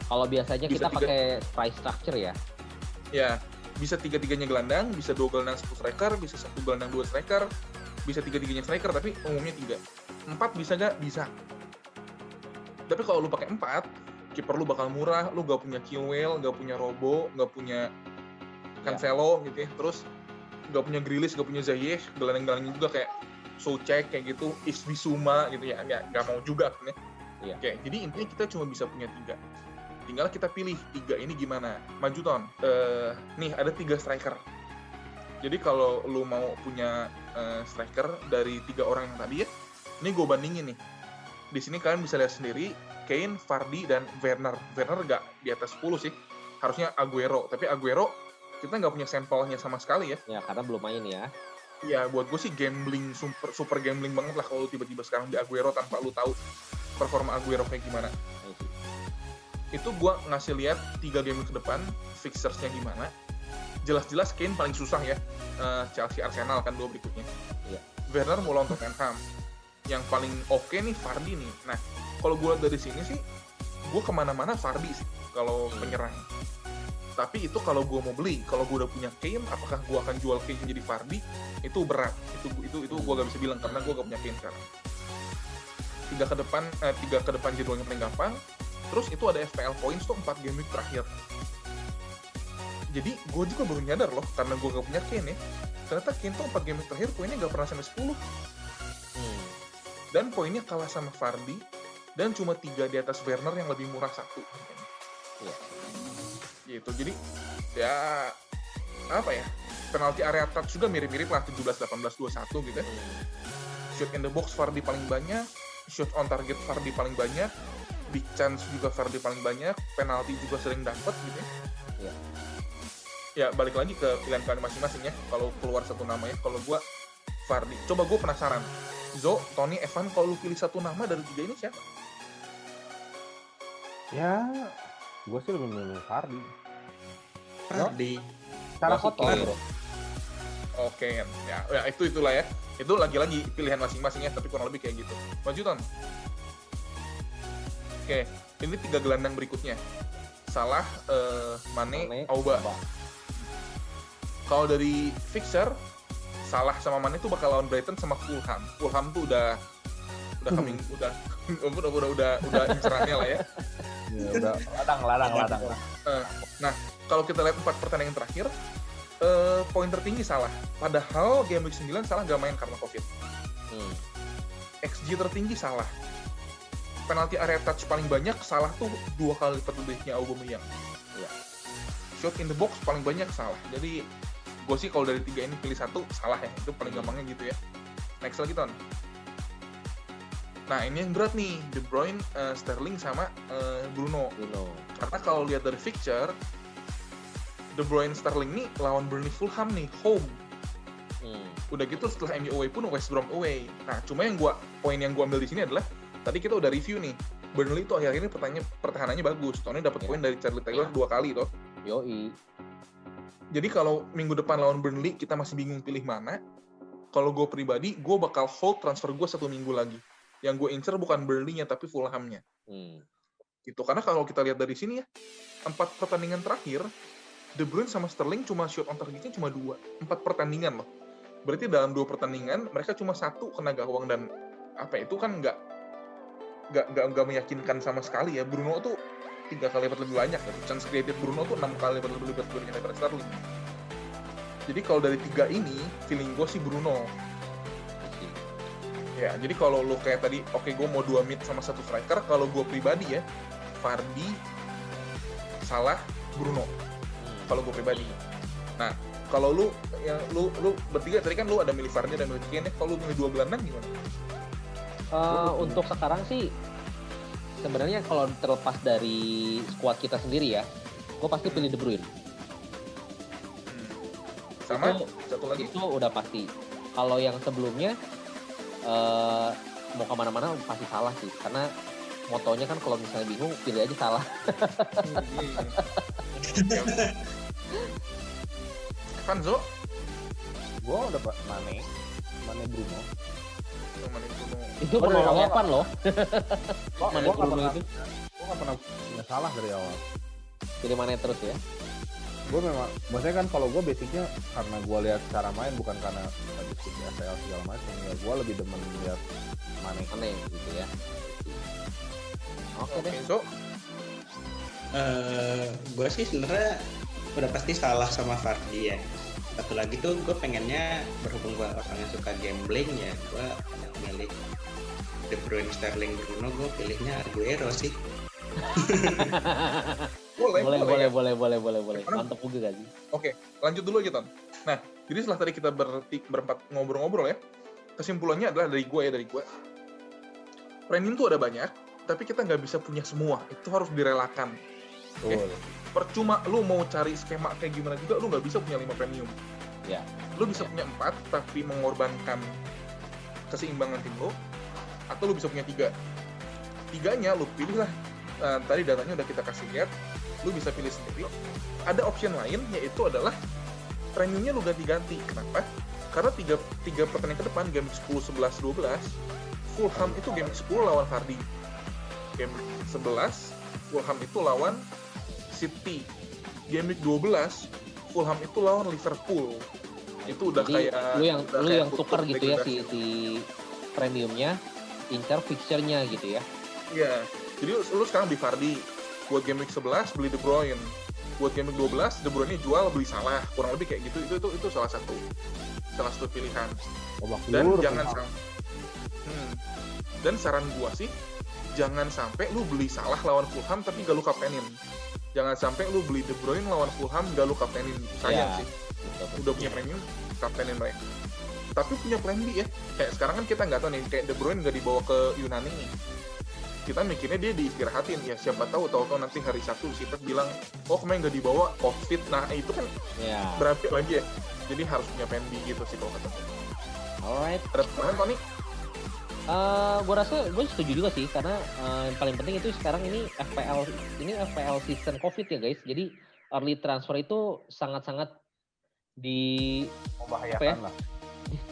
Kalau biasanya Bisa kita pakai price structure ya? Ya, bisa 3-3-nya gelandang, bisa 2 gelandang 1 striker, bisa 1 gelandang 2 striker, bisa 3-3-nya striker, tapi umumnya 3. 4 bisa nggak? Bisa. Tapi kalau lu pakai 4, kiper lu bakal murah, lu nggak punya Chilwell, nggak punya Robo, nggak punya Cancelo gitu ya, terus nggak punya Grealish, nggak punya Ziyech, gelandang-gelandangnya juga kayak Soucek kayak gitu, Bissouma gitu ya, nggak mau juga kan ya. Iya. Oke, jadi intinya kita cuma bisa punya 3. Tinggal kita pilih 3 ini gimana. Maju Ton. Nih ada 3 striker. Jadi kalau lu mau punya striker dari 3 orang yang tadi ya, ini gue bandingin nih. Di sini kalian bisa lihat sendiri, Kane, Vardy, dan Werner. Werner nggak di atas 10 sih. Harusnya Aguero. Tapi Aguero kita nggak punya sampelnya sama sekali ya. Ya, karena belum main ya. Ya, buat gue sih gambling, super gambling banget lah kalau tiba-tiba sekarang di Aguero tanpa lu tahu performa Aguero kayak gimana. Itu gue ngasih lihat 3 game ke depan, fixersnya gimana. Jelas-jelas Kane paling susah ya. Chelsea, Arsenal kan 2 berikutnya. Iya. Werner mau lawan Tottenham. Yang paling oke nih Vardy nih. Nah, kalau gue dari sini sih, gue kemana-mana Vardy sih kalau penyerang. Tapi itu kalau gue mau beli, kalau gue udah punya Kane, apakah gue akan jual Kane jadi Vardy? Itu berat. Itu gue gak bisa bilang karena gue gak punya Kane sekarang. 3 ke depan jadwalnya paling gampang. Terus itu ada FPL points tuh 4 game week terakhir. Jadi gue juga baru nyadar loh, karena gue gak punya Kane ya. Ternyata Kane tuh 4 game week terakhir poinnya gak pernah sampai 10. Dan poinnya kalah sama Vardy, dan cuma 3 di atas Werner yang lebih murah 1. Iya. Gitu, jadi ya apa ya, penalti area touch juga mirip-mirip lah, 17, 18, 21 gitu ya. Shot in the box Vardy paling banyak, shot on target Vardy paling banyak, big chance juga Vardy paling banyak, penalti juga sering dapat gitu ya. Iya. Ya balik lagi ke pilihan kalian masing-masing ya, kalau keluar satu nama ya. Kalau gue Vardy, coba gue penasaran, Zo, Tony, Evan, kalau lu pilih satu nama dari 3 ini siapa? Ya, gue sih lebih milih Vardy. Vardy. Cara Masih kotor. Kane, bro. Oke, ya itulah ya. Itu lagi-lagi pilihan masing-masing ya, tapi kurang lebih kayak gitu. Maju Ton. Oke, ini 3 gelandang berikutnya. Salah, Mane, Auba. Kalau dari fixer, Salah sama Mane itu bakal lawan Brighton sama Fulham. Fulham tuh udah coming, udah incerannya lah ya. Ya, udah ladang. Nah, kalau kita lihat 4 pertandingan terakhir, poin tertinggi Salah. Padahal game week 9 Salah gak main karena Covid. XG tertinggi Salah. Penalti area touch paling banyak Salah tuh 2 kali lipat lebihnya Aubameyang. Iya. Shot in the box paling banyak Salah. Jadi gue sih kalau dari 3 ini pilih 1 Salah ya. Itu paling gampangnya gitu ya. Next lagi Ton. Nah ini yang berat nih, De Bruyne, Sterling sama Bruno. Karena kalau lihat dari fixture, De Bruyne, Sterling nih lawan Burnley, Fulham nih, home. Udah gitu setelah MU away pun West Brom away. Nah cuma poin yang gue ambil di sini adalah tadi kita udah review nih, Burnley itu akhir-akhir ini pertahanannya bagus. Tony dapat poin dari Charlie Taylor 2 kali toh. Yoi. Jadi kalau minggu depan lawan Burnley kita masih bingung pilih mana. Kalau gue pribadi, gue bakal hold transfer gue 1 minggu lagi. Yang gue incer bukan Burnley-nya tapi Fulham-nya. Gitu. Karena kalau kita lihat dari sini ya, 4 pertandingan terakhir, De Bruyne sama Sterling cuma shot on targetnya cuma 2. 4 pertandingan loh. Berarti dalam 2 pertandingan mereka cuma 1 kena gawang, dan itu kan nggak meyakinkan sama sekali ya. Bruno tuh 3 kali lipat lebih banyak gitu. Chance created Bruno tuh 6 kali lipat lebih banyak daripada Sterling. Jadi kalau dari 3 ini, feeling gue sih Bruno. Ya, jadi kalau lo kayak tadi, oke gue mau 2 mid sama 1 striker, kalau gue pribadi ya, Vardy, Salah, Bruno. kalau gue pribadi. Nah, kalau lu bertiga tadi kan lu ada milih Vardy dan milih Kane, kalau lu milih dua gelandang gimana? Untuk sekarang sih sebenarnya kalau terlepas dari skuad kita sendiri ya, gue pasti pilih De Bruyne. Sama itu, satu lagi itu udah pasti. Kalau yang sebelumnya mau kemana-mana pasti salah sih, karena motonya kan kalau misalnya bingung pilih aja salah. Vanzo? Gue udah Mane Bruno. Mane Bruno. Itu Oh, dari awal. penolakan loh. Mane Gue Bruno itu. nggak pernah punya salah dari awal. Pilih Mane terus ya. Gue memang, maksudnya kan kalau gue basicnya karena gue lihat cara main bukan karena tadi di FPL segala macam ya, gue lebih demen lihat Mane. Gitu ya. Oke deh. So, gue sih sebenarnya udah pasti salah sama Vardy ya. Satu lagi tuh gue pengennya, berhubung gue orang yang suka gambling ya, gue milih De Bruyne, Sterling, Bruno, gue pilihnya Aguero sih. boleh. Mantap juga gak sih? Oke, lanjut dulu aja, Ton. Nah, jadi setelah tadi kita berempat ngobrol-ngobrol ya, kesimpulannya adalah dari gue. Premium tuh ada banyak, tapi kita nggak bisa punya semua. Itu harus direlakan. Oke? Percuma lu mau cari skema kayak gimana juga, lu nggak bisa punya 5 premium. Ya. Lu bisa punya 4, tapi mengorbankan keseimbangan tim lu, atau lu bisa punya 3. 3-nya lu pilih lah. Tadi datanya udah kita kasih lihat, lu bisa pilih sendiri. Ada option lain, yaitu adalah premiumnya lu ganti-ganti. Kenapa? Karena 3 pertandingan ke depan, game 10, 11, 12, Fulham itu game 10 lawan Vardy. Game 11, Fulham itu lawan City. Game 12, Fulham itu lawan Liverpool. Itu udah jadi, kayak lu yang tukar gitu ya si premiumnya, incar fixture-nya gitu ya. Iya. Jadi lu sekarang beli Vardy, buat game week 11 beli De Bruyne, buat game week 12 De Bruyne jual beli Salah, kurang lebih kayak gitu. Itu salah satu pilihan. Dan jangan sampai dan saran gua sih, jangan sampai lu beli Salah lawan Fulham tapi gak lu kaptenin. Jangan sampai lu beli De Bruyne lawan Fulham gak lu kaptenin. Sayang sih. Betul. Udah punya premium, kaptenin mereka. Tapi punya plan B ya. Kayak sekarang kan kita nggak tahu nih, kayak De Bruyne nggak dibawa ke Yunani nih. Kita mikirnya dia diistirahatin ya, siapa tahu nanti hari Sabtu si Pep bilang, oh kemarin nggak dibawa COVID. Nah itu kan berapi lagi ya. Jadi harus punya plan B gitu sih kalau kata saya. Alright. Ada tambahan Tony? Gue rasa gue setuju juga sih, karena yang paling penting itu sekarang ini FPL season COVID ya guys. Jadi early transfer itu sangat-sangat membahayakan lah.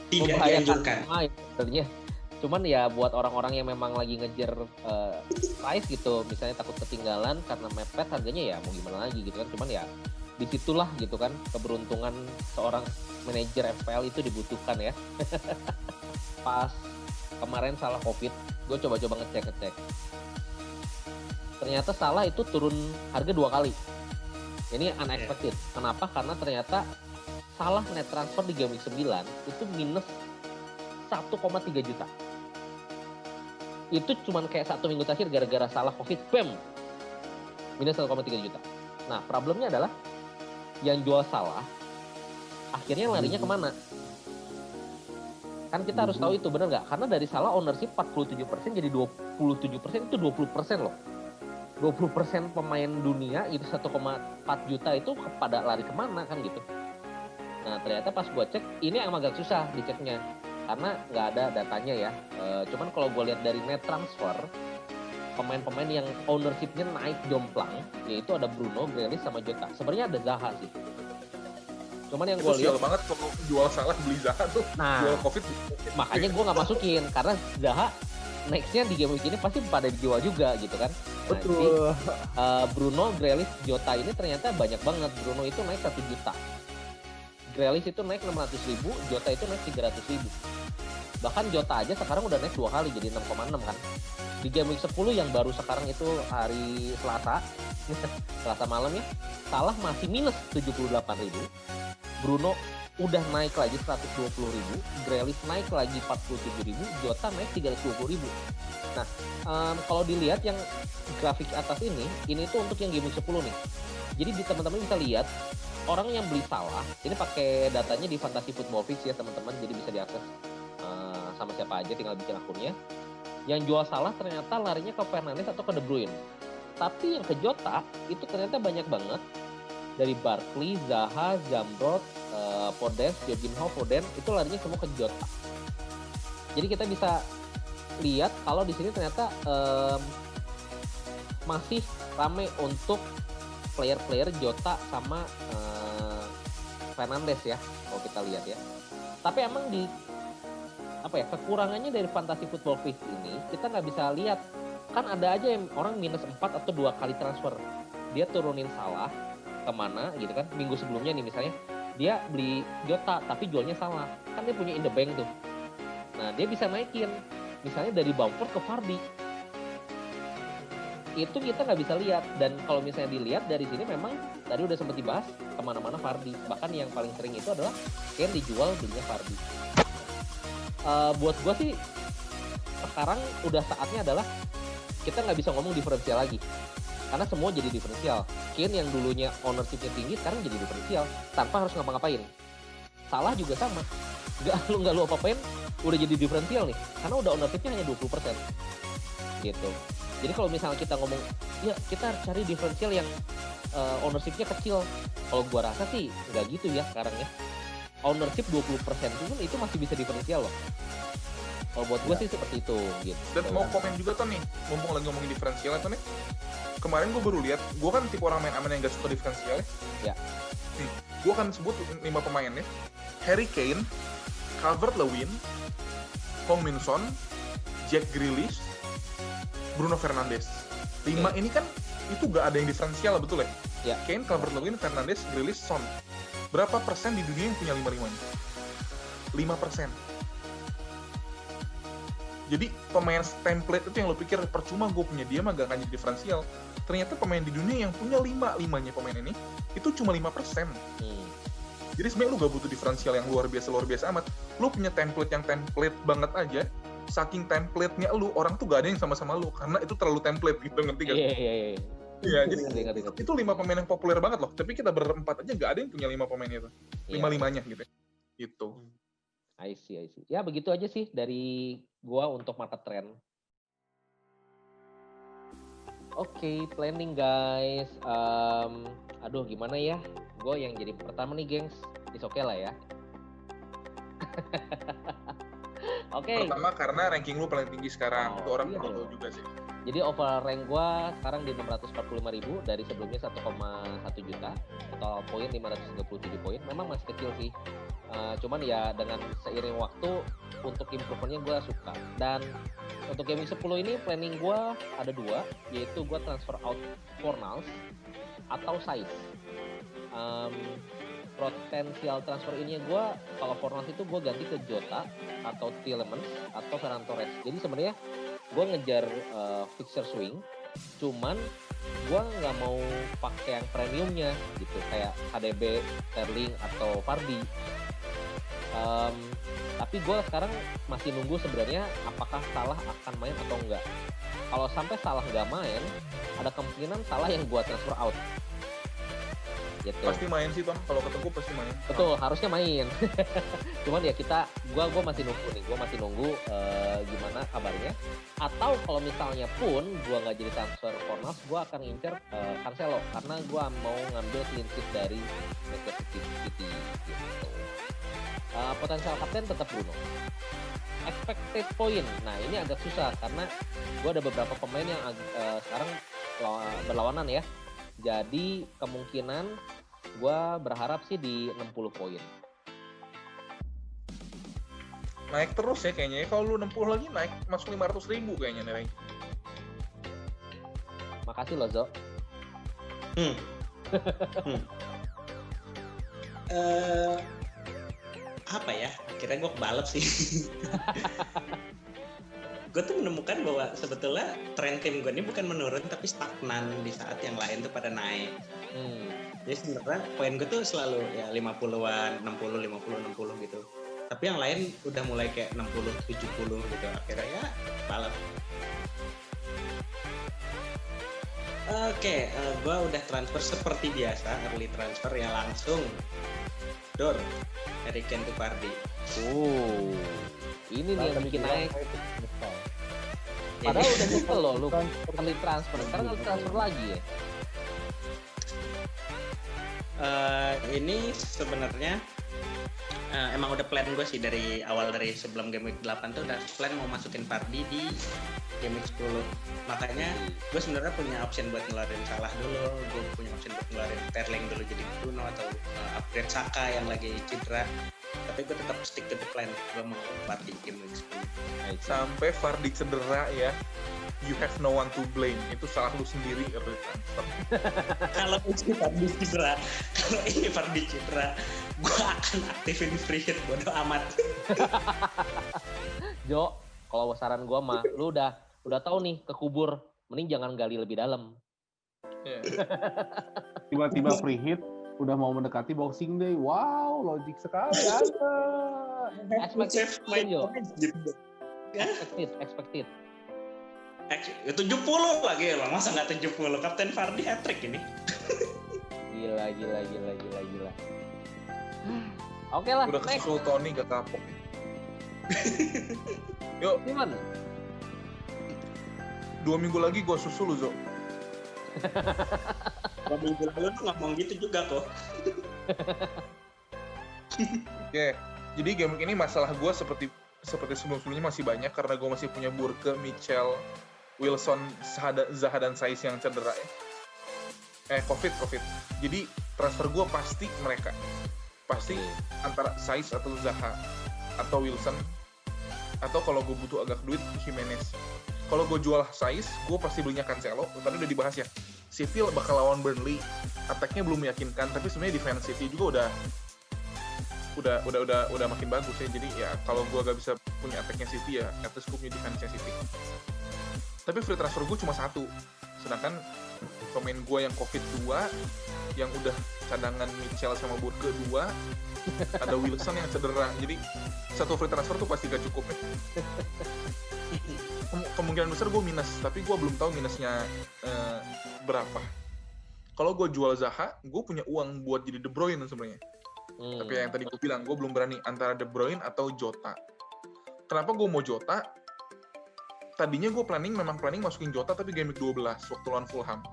Tidak dianjurkan. Sebenarnya. Cuman ya buat orang-orang yang memang lagi ngejar price gitu, misalnya takut ketinggalan karena mepet harganya, ya mau gimana lagi gitu kan. Cuman ya disitulah gitu kan keberuntungan seorang manajer FPL itu dibutuhkan ya. Pas kemarin Salah COVID, gue coba-coba ngecek. Ternyata Salah itu turun harga 2 kali. Ini unexpected. Kenapa? Karena ternyata Salah net transfer di game week 9 itu minus 1,3 juta. Itu cuman kayak 1 minggu terakhir gara-gara Salah COVID, bam! Minus 1,3 juta. Nah, problemnya adalah yang jual Salah akhirnya larinya kemana? Kan kita harus tahu itu, bener nggak? Karena dari Salah ownership 47% jadi 27%, itu 20% loh. 20% pemain dunia itu 1,4 juta itu pada lari kemana kan gitu. Nah ternyata pas gue cek, ini emang agak susah diceknya karena nggak ada datanya ya. Cuman kalau gue lihat dari net transfer, pemain-pemain yang ownershipnya naik jomplang, yaitu ada Bruno, Grealish sama Jota. Sebenarnya ada Zaha sih. Cuman yang gue lihat banget kalau jual Salah beli Zaha tuh. Nah, jual COVID. Makanya gue nggak masukin karena Zaha nextnya di game week ini pasti pada dijual juga gitu kan. Nah, Betul. Jadi, Bruno, Grealish, Jota ini ternyata banyak banget. Bruno itu naik 1 juta. Grealish itu naik 600.000, Jota itu naik 300.000. Bahkan Jota aja sekarang udah naik 2 kali jadi 6,6 kan. Di game week 10 yang baru sekarang itu hari Selasa, Selasa malam ya, Salah masih minus 78.000. Bruno udah naik lagi 120.000, Grealish naik lagi 47.000, Jota naik 320.000. Nah, kalau dilihat yang grafik atas ini tuh untuk yang game week 10 nih. Jadi teman-teman bisa lihat orang yang beli Salah, ini pakai datanya di Fantasy Football Fix ya teman-teman, jadi bisa diakses sama siapa aja, tinggal bikin akunnya. Yang jual Salah ternyata larinya ke Fernandes atau ke De Bruyne. Tapi yang ke Jota itu ternyata banyak banget. Dari Barkley, Zaha, Zambrot, Podence, Jorginho, Foden itu larinya semua ke Jota. Jadi kita bisa lihat kalau di sini ternyata masih rame untuk player-player Jota sama Fernandes ya, kalau kita lihat ya. Tapi emang di kekurangannya dari Fantasy Football Fix ini kita nggak bisa lihat, kan ada aja yang orang minus 4 atau 2 kali transfer, dia turunin Salah kemana gitu kan, minggu sebelumnya nih misalnya dia beli Jota tapi jualnya Salah, kan dia punya in the bank tuh. Nah dia bisa naikin misalnya dari Bamford ke Vardy, itu kita nggak bisa lihat. Dan kalau misalnya dilihat dari sini memang tadi udah sempat dibahas kemana-mana Vardy, bahkan yang paling sering itu adalah Kane dijual belinya Vardy. Buat gue sih sekarang udah saatnya adalah kita nggak bisa ngomong diferensial lagi, karena semua jadi diferensial. Kane yang dulunya ownership-nya tinggi sekarang jadi diferensial tanpa harus ngapa-ngapain. Salah juga sama, nggak lu apa-apain udah jadi diferensial nih, karena udah ownership-nya hanya 20% gitu. Jadi kalau misalnya kita ngomong ya kita cari diferensial yang ownership-nya kecil, kalau gua rasa sih nggak gitu ya sekarang ya. Ownership 20% pun itu masih bisa diferensial loh. Kalau buat gue sih seperti itu gitu. Dan mau komen juga tuh nih, mumpung lagi ngomongin diferensial tuh nih. Kemarin gue baru lihat, gue kan tipe orang main aman yang gak suka diferensial ya. Nih, gue akan sebut 5 pemain ya. Harry Kane, Calvert-Lewin, Hong Min-son, Jack Grealish, Bruno Fernandes. 5 ini kan itu gak ada yang diferensial betul ya? Kane, Calvert-Lewin, Fernandes, Grealish, Son. Berapa persen di dunia yang punya 5-5-nya? 5%. Jadi pemain template itu yang lo pikir percuma gue punya dia mah gak akan jadi diferensial. Ternyata pemain di dunia yang punya 5-5-nya pemain ini itu cuma 5%. Jadi sebenarnya lo gak butuh diferensial yang luar biasa amat. Lo punya template yang template banget aja. Saking template-nya lo, orang tuh gak ada yang sama-sama lo karena itu terlalu template gitu, ngerti gak? Iya, jadi itu 5 pemain yang populer banget loh. Tapi kita berempat aja gak ada yang punya 5 pemain itu. 5-5-nya gitu. Gitu. I see. Ya begitu aja sih dari gua untuk market trend. Oke, planning guys. Aduh gimana ya? Gue yang jadi pertama nih gengs. Is oke lah ya. Oke. Pertama karena ranking lu paling tinggi sekarang. Itu orang perlu tahu juga sih. Jadi overall rank gue sekarang di 645.000 dari sebelumnya 1,1 juta. Total poin 537 poin. Memang masih kecil sih. Cuman ya dengan seiring waktu untuk improvementnya gue suka. Dan untuk gaming 10 ini planning gue ada 2, yaitu gue transfer out Fornals atau Size. Potensial transfer ini gue kalau Fornals itu gue ganti ke Jota atau Tielemans atau Ferran Torres. Jadi sebenarnya gue ngejar fixture swing, cuman gue nggak mau pakai yang premiumnya gitu kayak HDB, Sterling atau Vardy. Tapi gue sekarang masih nunggu sebenarnya apakah Salah akan main atau enggak. Kalau sampai Salah nggak main, ada kemungkinan Salah yang gue transfer out. Gitu. Pasti main sih Tom, kalau ketemu pasti main. Betul, harusnya main. Cuman ya gue masih nunggu nih, gue masih nunggu gimana kabarnya. Atau kalau misalnya pun gue nggak jadi transfer Fornals, gue akan ngincer Cancelo karena gue mau ngambil clean sheet dari Manchester City. Gitu. Potensial kapten tetap Bruno. Expected point, nah ini agak susah karena gue ada beberapa pemain yang sekarang berlawanan ya. Jadi kemungkinan gue berharap sih di 60 poin. Naik terus ya kayaknya. Kalau lu 60 lagi naik masuk 500.000 kayaknya nih. Makasih loh Zo. Apa ya? Akhirnya gue kebalap sih. Gue tuh menemukan bahwa sebetulnya tren tim gue ini bukan menurun tapi stagnan di saat yang lain tuh pada naik. Jadi sebenarnya poin gue tuh selalu ya 50-an, 60, 50, 60 gitu. Tapi yang lain udah mulai kayak 60, 70 gitu. Akhirnya ya balap. Oke, gue udah transfer seperti biasa, early transfer ya langsung. Dor, Harry Kane to Vardy. Oh, ini nih yang bikin naik. Ini- Padahal udah nyesel loh lu early transfer. Sekarang early transfer lagi ya. Ini sebenarnya emang udah plan gue sih dari awal, dari sebelum game week 8 tuh udah plan mau masukin Vardy di game week 10. Makanya gue sebenarnya punya option buat ngeluarin Salah dulu, gue punya option buat ngeluarin Sterling dulu jadi Bruno, atau upgrade Saka yang lagi cedera. Tapi gue tetap stick to the plan, gue mau Vardy game week 10. Sampai Vardy cedera ya, you have no one to blame. Itu salah lu sendiri early transfer. Kalau ini Vardy cedera, gue akan aktifin free hit, bodo amat. Jo, kalau saran gua mah lu udah tahu nih kekubur, mending jangan gali lebih dalam. Yeah. Tiba-tiba free hit, udah mau mendekati Boxing Day. Wow, logik sekali Anda. Expected Save point, Jo. gitu. Expected. 70 lagi lah, masa nggak 70? Kapten Vardy hat-trick ini. Gila. Oke lah, Udah next. kesusul Tony gak kapok. Yuk, Gimana? 2 minggu lagi gue susul lu, Zo. 2 minggu lalu tuh ngomong gitu juga kok. Oke, jadi game ini masalah gue seperti sebelum-sebelumnya masih banyak karena gue masih punya Burke, Mitchell, Wilson, Zaha dan Saiz yang cedera ya. COVID. Jadi transfer gue pasti mereka. Pasti antara Saiz atau Zaha atau Wilson, atau kalau gue butuh agak duit Jimenez. Kalau gue jual Saiz, gue pasti belinya Cancelo. Tadi udah dibahas ya. City bakal lawan Burnley. Attack-nya belum meyakinkan, tapi sebenarnya defense City juga udah makin bagus ya. Jadi ya kalau gue gak bisa punya attack-nya City ya, at least gue punya defense-nya City. Tapi free transfer gue cuma 1. Sedangkan pemain gue yang COVID 2, yang udah cadangan Mitchell sama Burke 2, ada Wilson yang cedera. Jadi satu free transfer tuh pasti gak cukup ya. Kemungkinan besar gue minus, tapi gue belum tahu minusnya berapa. Kalau gue jual Zaha, gue punya uang buat jadi De Bruyne sebenarnya. Tapi yang tadi gue bilang, gue belum berani antara De Bruyne atau Jota. Kenapa gue mau Jota? Tadinya gue memang planning masukin Jota tapi game week 12 waktu lawan Fulham.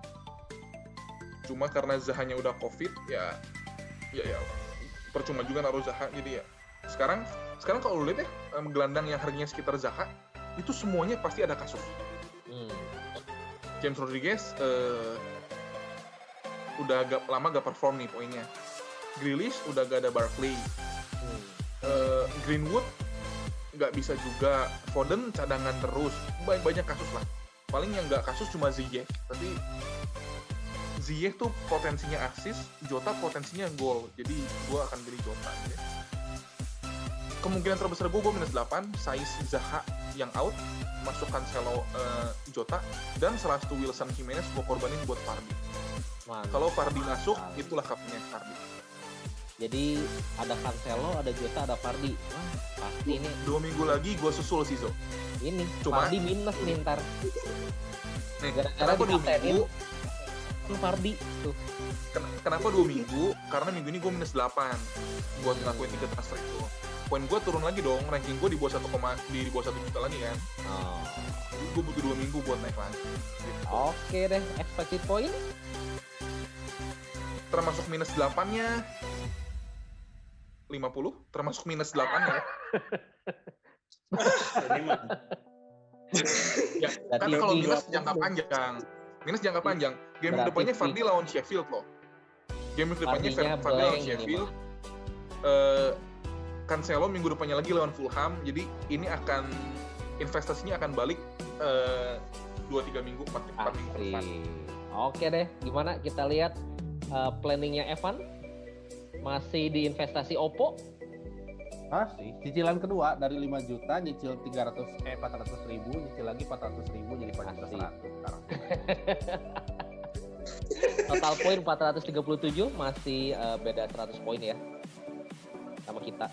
Cuma karena Zahanya udah COVID, ya percuma juga naruh Zaha. Jadi ya sekarang kalau lu lihat ya, gelandang yang harganya sekitar Zaha itu semuanya pasti ada kasus. James Rodriguez udah agak lama gak perform nih poinnya. Grealish udah gak ada Barkley. Greenwood nggak bisa juga. Foden cadangan terus. Banyak kasus lah. Paling yang nggak kasus cuma Ziyech. Tapi Ziyech tuh potensinya assist, Jota potensinya gol. Jadi gue akan beli Jota. Ya. Kemungkinan terbesar gue minus 8. Saiz, Zaha yang out. Masuk Cancelo, Jota. Dan salah satu Wilson, Jimenez gue korbanin buat Vardy. Kalau Vardy masuk, itulah kaptennya Vardy. Jadi ada Cancelo, ada Jota, ada Vardy. Pasti ini 2 minggu lagi gue susul sih, Zo. ini Cuma Vardy minus nih ntar. Nih, Gara-gara kenapa 2 minggu? Vardy tuh. Kenapa 2 minggu? Karena minggu ini gue minus 8 buat ngelakuin 3 transfer itu. Poin gue turun lagi dong, ranking gue di bawah 1 juta lagi kan. Jadi gue butuh 2 minggu buat naik lagi. Gitu. Oke deh, expected point Termasuk minus 8-nya 50, termasuk minus 8-nya. Ya, kan kalau minus jangka panjang. Minus jangka panjang. Game depannya Vardy lawan Sheffield loh. Game depannya Vardy lawan Sheffield. Cancelo minggu depannya lagi lawan Fulham. Jadi ini akan investasinya akan balik 2-3 minggu, 4 minggu ke depan. Oke deh, gimana kita lihat planningnya Evan? Masih di investasi Oppo? Masih. Cicilan kedua dari 5 juta, nyicil 400 ribu, nyicil lagi 400 ribu, jadi 400 sekarang. Total poin 437, masih beda 100 poin ya sama kita.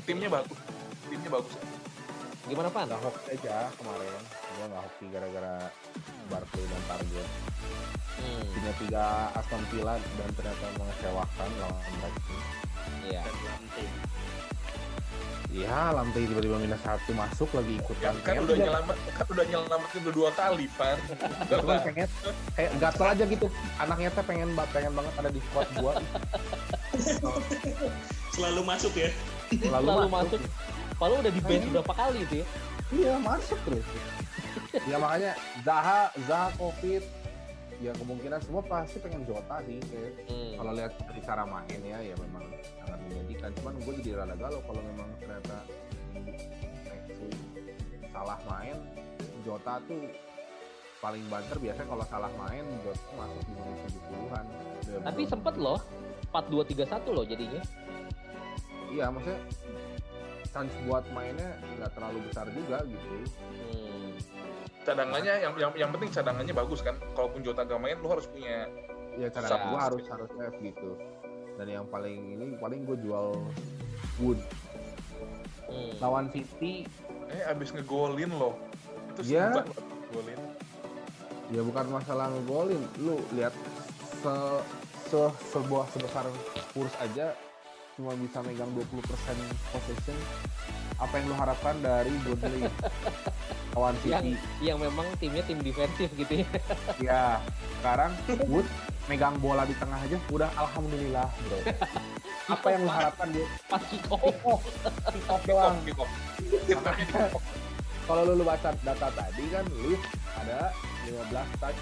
Timnya bagus. Gimana Pan? Nggak hoki aja kemarin. Gue nggak hoki gara-gara Barkley dan target. Punya 3 Aston Villa dan ternyata mengecewakan lawan Brighton. Iya. Dan Lamptey. Iya, Lamptey tiba-tiba -1 masuk lagi ikutan. Kan udah nyelamatin udah 2 kali, Pan. Gue pengen kayak gatel aja gitu. Anaknya teh pengen banget ada di squad gua. Selalu masuk ya. Selalu masuk. Padahal udah di bench berapa kali itu ya? Iya, masuk terus. Ya makanya Zaha Covid. Ya kemungkinan semua pasti pengen Jota sih. Kalau lihat dari cara main ya memang sangat menjanjikan. Cuman gue jadi rada galau kalau memang ternyata next week salah main, Jota tuh paling banter. Biasanya kalau salah main Jota masuk di menit 70-an. Tapi sempet loh 4-2-3-1 loh jadinya. Iya, maksudnya chance buat mainnya nggak terlalu besar juga gitu. Cadangannya yang penting cadangannya bagus kan. Kalaupun Jota gak main, lu harus punya. Ya cara gue harus F gitu. Dan yang paling gue jual Wood lawan City. Abis ngegolin loh. Itu Iya. Golin. Ya bukan masalah ngegolin. Lu lihat sebuah sebesar Spurs aja cuma bisa megang 20% possession. Apa yang lu harapkan dari Burnley lawan City? Yang memang timnya tim defensif gitu ya. Ya, sekarang Wood megang bola di tengah aja udah alhamdulillah, bro. Apa yang lu harapkan dia? Pas kick off. Kick off doang. Kick off. Kalau lu baca data tadi kan, Leeds ada 15 touch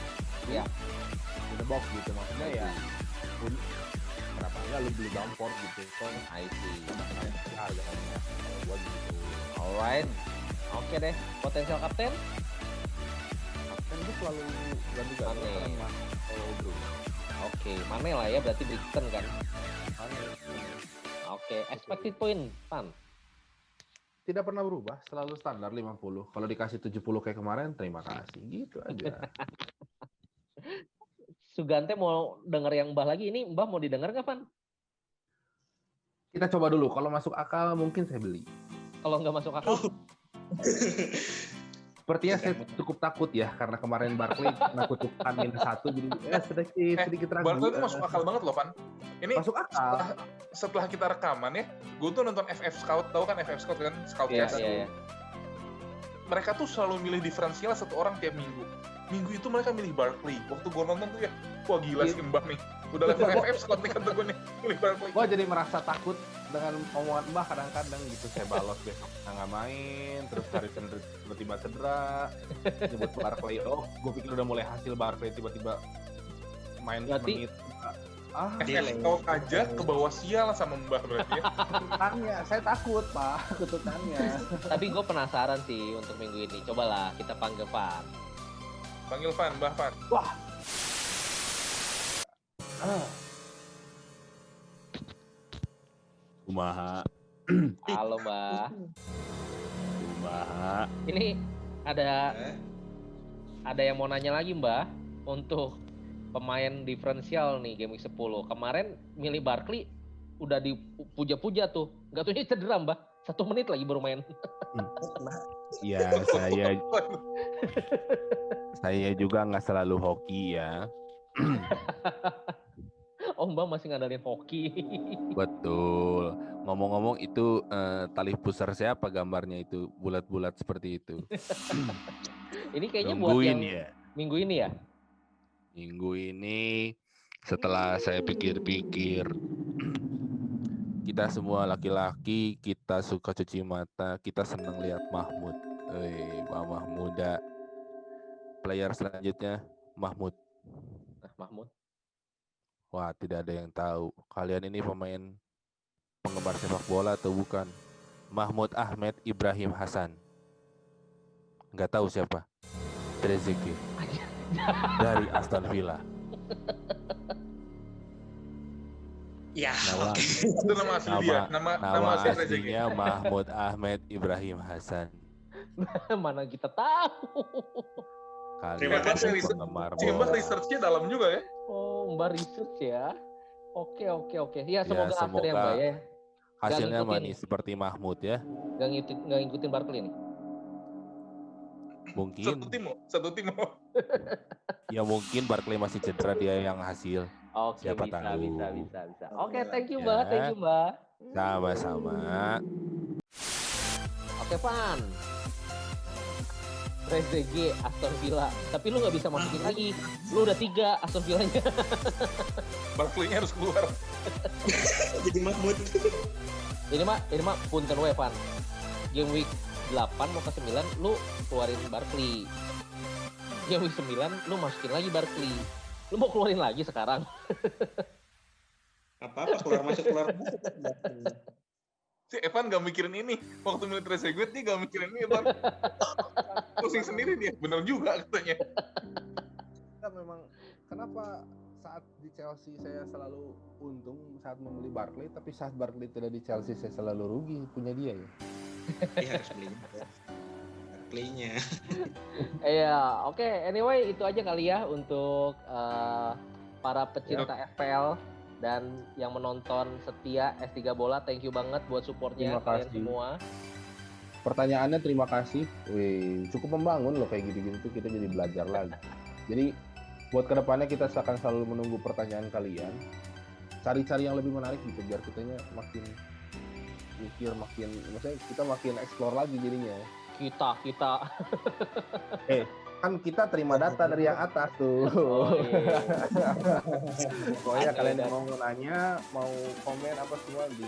Ya. in the box gitu. Maksudnya ya, kenapa enggak lu beli Bamford gitu? Kan I see. harganya buat gitu. Alright. Oke deh. Potensial kapten? Kapten itu selalu ganti-ganti Mane. orang Mas. Oh, bro. Oke, Mane lah ya berarti Brixton kan. Oke, expected point, Pan. Tidak pernah berubah, selalu standar 50. Kalau dikasih 70 kayak kemarin, terima kasih. Gitu aja. Sugante mau denger yang Mbah lagi, ini Mbah mau didengar nggak, Pan? Kita coba dulu, kalau masuk akal mungkin saya beli. Kalau nggak masuk akal? Sepertinya saya cukup takut ya, karena kemarin Barkley kena kutukan -1, jadi sedikit ragu. Barkley itu masuk akal banget loh, Pan. Ini Masuk akal. setelah kita rekaman ya, gue tuh nonton FF Scout, tahu kan FF Scout kan? Scoutcast. Iya. Mereka tuh selalu milih diferensial satu orang tiap minggu. Minggu itu mereka milih Barkley. Waktu gue nonton tuh ya, wah gila sih Mbah nih. Udah level FF Scout nih kata gue nih, milih Barkley. Gue jadi merasa takut dengan omongan Mbah kadang-kadang gitu. Saya balos besok nggak main, terus Harrison tiba-tiba cedera, nyebut Barkley. Oh, gue pikir udah mulai hasil Barkley tiba-tiba main Berarti- menit. FF Scout aja ke bawah sial sama Mbah berarti ya. Kutukannya, saya takut Pak, kutukannya. Tapi gue penasaran sih untuk minggu ini. Cobalah kita panggil Pan. Panggil Van, Mbah Van. Kumaha, Halo Mbah. kumaha. Ini ada yang mau nanya lagi Mbah untuk pemain diferensial nih game week 10. Kemarin milih Barkley udah dipuja-puja tuh. Gak taunya cedera Mbah. 1 menit lagi baru main. Ya, saya juga nggak selalu hoki ya. Oh Mbah masih ngandalin hoki. Betul. Ngomong-ngomong itu tali pusar siapa gambarnya itu bulat-bulat seperti itu. Ini kayaknya buat yang ya. minggu ini ya. Minggu ini setelah saya pikir-pikir, kita semua laki-laki, kita suka cuci mata, kita senang lihat Mahmud. Pak Mahmuda. Player selanjutnya Mahmud. Nah Mahmud. Wah, tidak ada yang tahu. Kalian ini pemain penggemar sepak bola atau bukan? Mahmud Ahmad Ibrahim Hasan. Nggak tahu siapa. Trezeguet. Dari Aston Villa. Ya, Nama, oke. Itu nama asli dia. Nama asli Trezeguet. aslinya Mahmud Ahmad Ibrahim Hasan. Mana kita tahu. Terima Kalian kasih, penggemar Si Mbah bola. research-nya dalam juga ya. Oh Mbah research ya. Oke. Ya semoga Ya, akhir ya Mbah ya. Hasilnya ngikutin. manis seperti Mahmud ya. Gak ngikutin Barkley nih. Mungkin Satu tim mau. ya mungkin Barkley masih cedera, dia yang hasil. Oke, Siapa bisa, tahu. bisa. Oke, thank you, Ya. Mbak. Thank you, Mbak. Sama-sama. Oke, Pan. Trezeguet, Aston Villa. Tapi lu nggak bisa masukin lagi. Lu udah 3 Aston Villanya. Barkley-nya harus keluar. Jadi Mahmud. Ini mah punten we, Pan. Game week 8 mau ke 9, lu keluarin Barkley. Game week 9, lu masukin lagi Barkley. Lu mau keluarin lagi sekarang? Apa keluar masuk. Si Evan gak mikirin ini. Waktu milih Trezeguet dia gak mikirin ini, Evan. Pusing sendiri dia. Bener juga katanya. Kan memang kenapa saat di Chelsea saya selalu untung saat membeli Barkley, tapi saat Barkley tidak di Chelsea saya selalu rugi punya dia ya. Dia harus beli Barkley-nya. Iya, oke. Anyway, itu aja kali ya untuk para pecinta FPL dan yang menonton setia S3 Bola. Thank you banget buat supportnya Terima kalian kasih. semua. Pertanyaannya terima kasih. Wih, cukup membangun loh kayak gitu-gitu tuh kita jadi belajar lagi. Jadi buat kedepannya kita akan selalu menunggu pertanyaan kalian. Cari-cari yang lebih menarik gitu biar kitanya makin mikir, maksudnya kita makin explore lagi jadinya. Kita. Kan kita terima data dari yang atas tuh. Oh, iya. Pokoknya Ada kalian data. yang mau nanya, mau komen apa semua di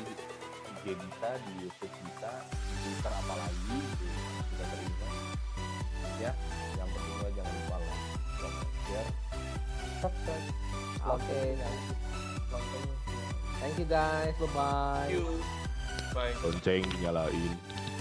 IG bisa, di YouTube bisa, di Twitter apalagi gitu. Kita terima. Ya, yang penting lo jangan lupa like, comment, share, subscribe. Oke. Thank you guys. Bye-bye. Thank you. Bye. Lonceng nyalain.